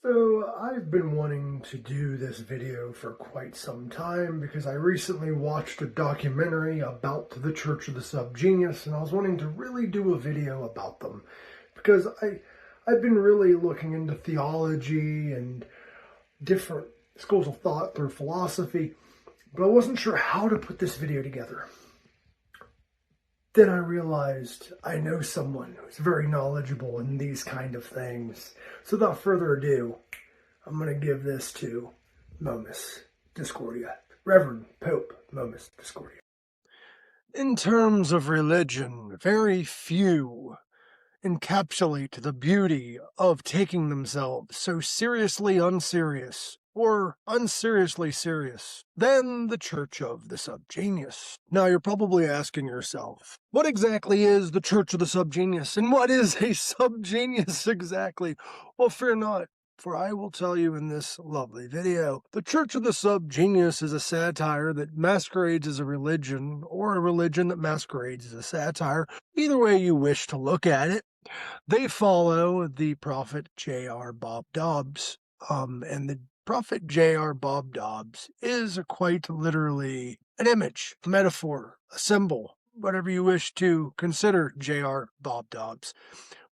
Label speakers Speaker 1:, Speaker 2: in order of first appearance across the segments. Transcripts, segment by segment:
Speaker 1: So I've been wanting to do this video for quite some time because I recently watched a documentary about the Church of the Subgenius, and I was wanting to really do a video about them because I've been really looking into theology and different schools of thought through philosophy, but I wasn't sure how to put this video together. Then I realized I know someone who's very knowledgeable in these kind of things. So without further ado, I'm going to give this to Momus Discordia, Reverend Pope Momus Discordia. In terms of religion, very few encapsulate the beauty of taking themselves so seriously unserious or unseriously serious than the Church of the Subgenius. Now you're probably asking yourself, what exactly is the Church of the Subgenius, and what is a subgenius exactly? Well, fear not, for I will tell you in this lovely video. The Church of the Subgenius is a satire that masquerades as a religion, or a religion that masquerades as a satire, either way you wish to look at it. They follow the prophet J.R. Bob Dobbs, and the prophet J.R. Bob Dobbs is quite literally an image, a metaphor, a symbol, whatever you wish to consider J.R. Bob Dobbs.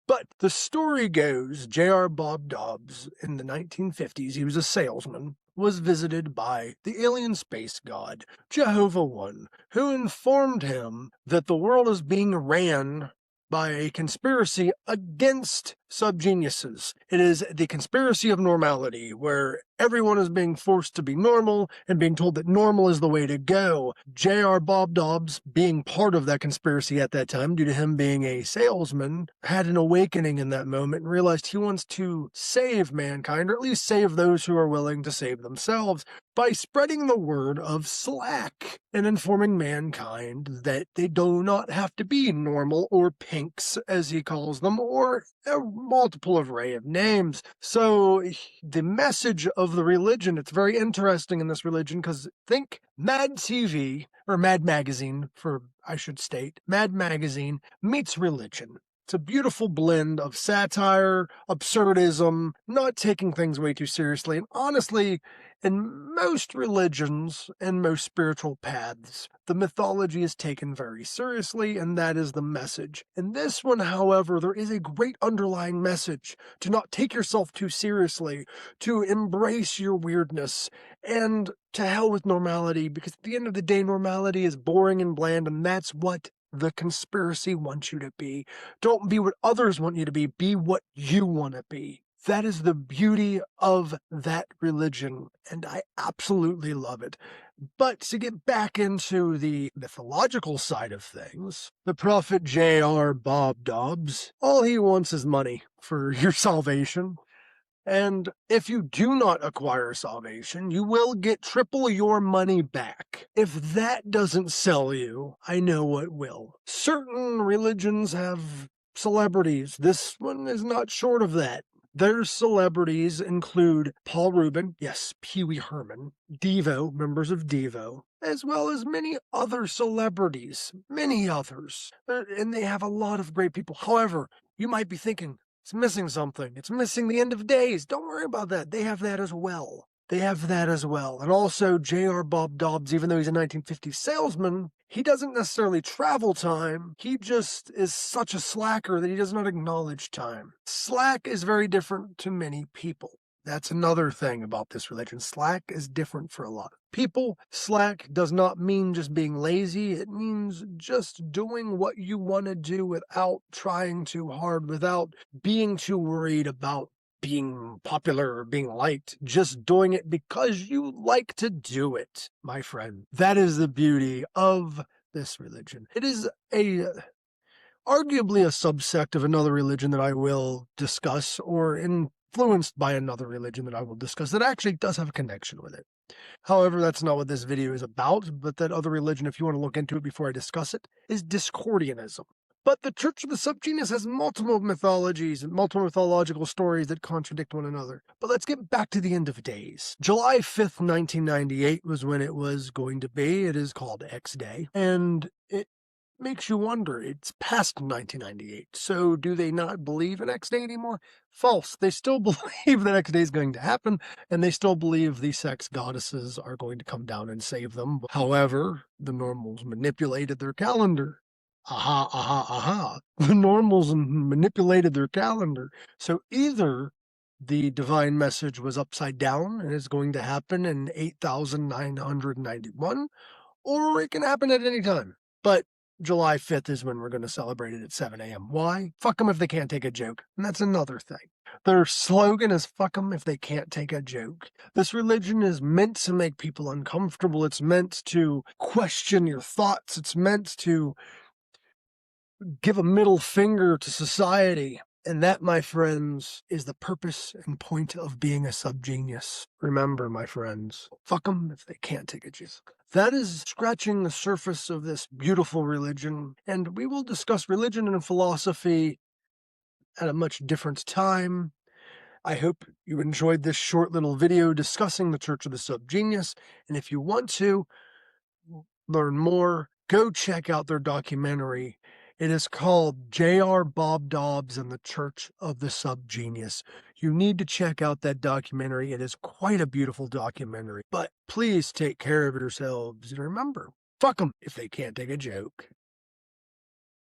Speaker 1: But the story goes, J.R. Bob Dobbs, in the 1950s, he was a salesman, was visited by the alien space god, Jehovah One, who informed him that the world is being ran by a conspiracy against subgeniuses. It is the conspiracy of normality, where everyone is being forced to be normal and being told that normal is the way to go. J.R. Bob Dobbs, being part of that conspiracy at that time, due to him being a salesman, had an awakening in that moment and realized he wants to save mankind, or at least save those who are willing to save themselves, by spreading the word of slack and informing mankind that they do not have to be normal, or pinks, as he calls them, or a multiple array of names. So the message of the religion, it's very interesting in this religion, because think Mad TV, or Mad Magazine, I should state, Mad Magazine meets religion. It's a beautiful blend of satire, absurdism, not taking things way too seriously, and honestly, in most religions and most spiritual paths, the mythology is taken very seriously, and that is the message. In this one, however, there is a great underlying message to not take yourself too seriously, to embrace your weirdness, and to hell with normality, because at the end of the day, normality is boring and bland, and that's what the conspiracy wants you to be. Don't be what others want you to be what you want to be. That is the beauty of that religion, and I absolutely love it. But to get back into the mythological side of things, the prophet J.R. Bob Dobbs, all he wants is money for your salvation. And if you do not acquire salvation, you will get triple your money back. If that doesn't sell you, I know what will. Certain religions have celebrities. This one is not short of that. Their celebrities include Paul Rubin, yes, Pee Wee Herman, Devo, members of Devo, as well as many other celebrities, many others. And they have a lot of great people. However, you might be thinking, it's missing something. It's missing the end of days. Don't worry about that. They have that as well. And also, J.R. Bob Dobbs, even though he's a 1950s salesman, he doesn't necessarily travel time. He just is such a slacker that he does not acknowledge time. Slack is very different to many people. That's another thing about this religion. Slack is different for a lot of people. Slack does not mean just being lazy. It means just doing what you want to do without trying too hard, without being too worried about being popular or being liked, just doing it because you like to do it, my friend. That is the beauty of this religion. It is arguably a subsect of another religion that I will discuss, or influenced by another religion that I will discuss, that actually does have a connection with it. However, that's not what this video is about, but that other religion, if you want to look into it before I discuss it, is Discordianism. But the Church of the Subgenius has multiple mythologies and multiple mythological stories that contradict one another. But let's get back to the end of days. July 5th, 1998 was when it was going to be. It is called X Day. And it makes you wonder. It's past 1998, so do they not believe in X Day anymore? False. They still believe that X Day is going to happen, and they still believe the sex goddesses are going to come down and save them. However, the normals manipulated their calendar. Aha, aha, aha. The normals manipulated their calendar. So either the divine message was upside down and is going to happen in 8,991, or it can happen at any time. But July 5th is when we're going to celebrate it at 7 a.m. Why? Fuck them if they can't take a joke. And that's another thing. Their slogan is fuck them if they can't take a joke. This religion is meant to make people uncomfortable. It's meant to question your thoughts. It's meant to give a middle finger to society. And that, my friends, is the purpose and point of being a subgenius. Remember, my friends, fuck them if they can't take a joke. That is scratching the surface of this beautiful religion, and we will discuss religion and philosophy at a much different time. I hope you enjoyed this short little video discussing the Church of the Subgenius, and if you want to learn more, go check out their documentary. It is called J.R. Bob Dobbs and the Church of the Subgenius. You need to check out that documentary. It is quite a beautiful documentary. But please take care of yourselves and remember, fuck them if they can't take a joke.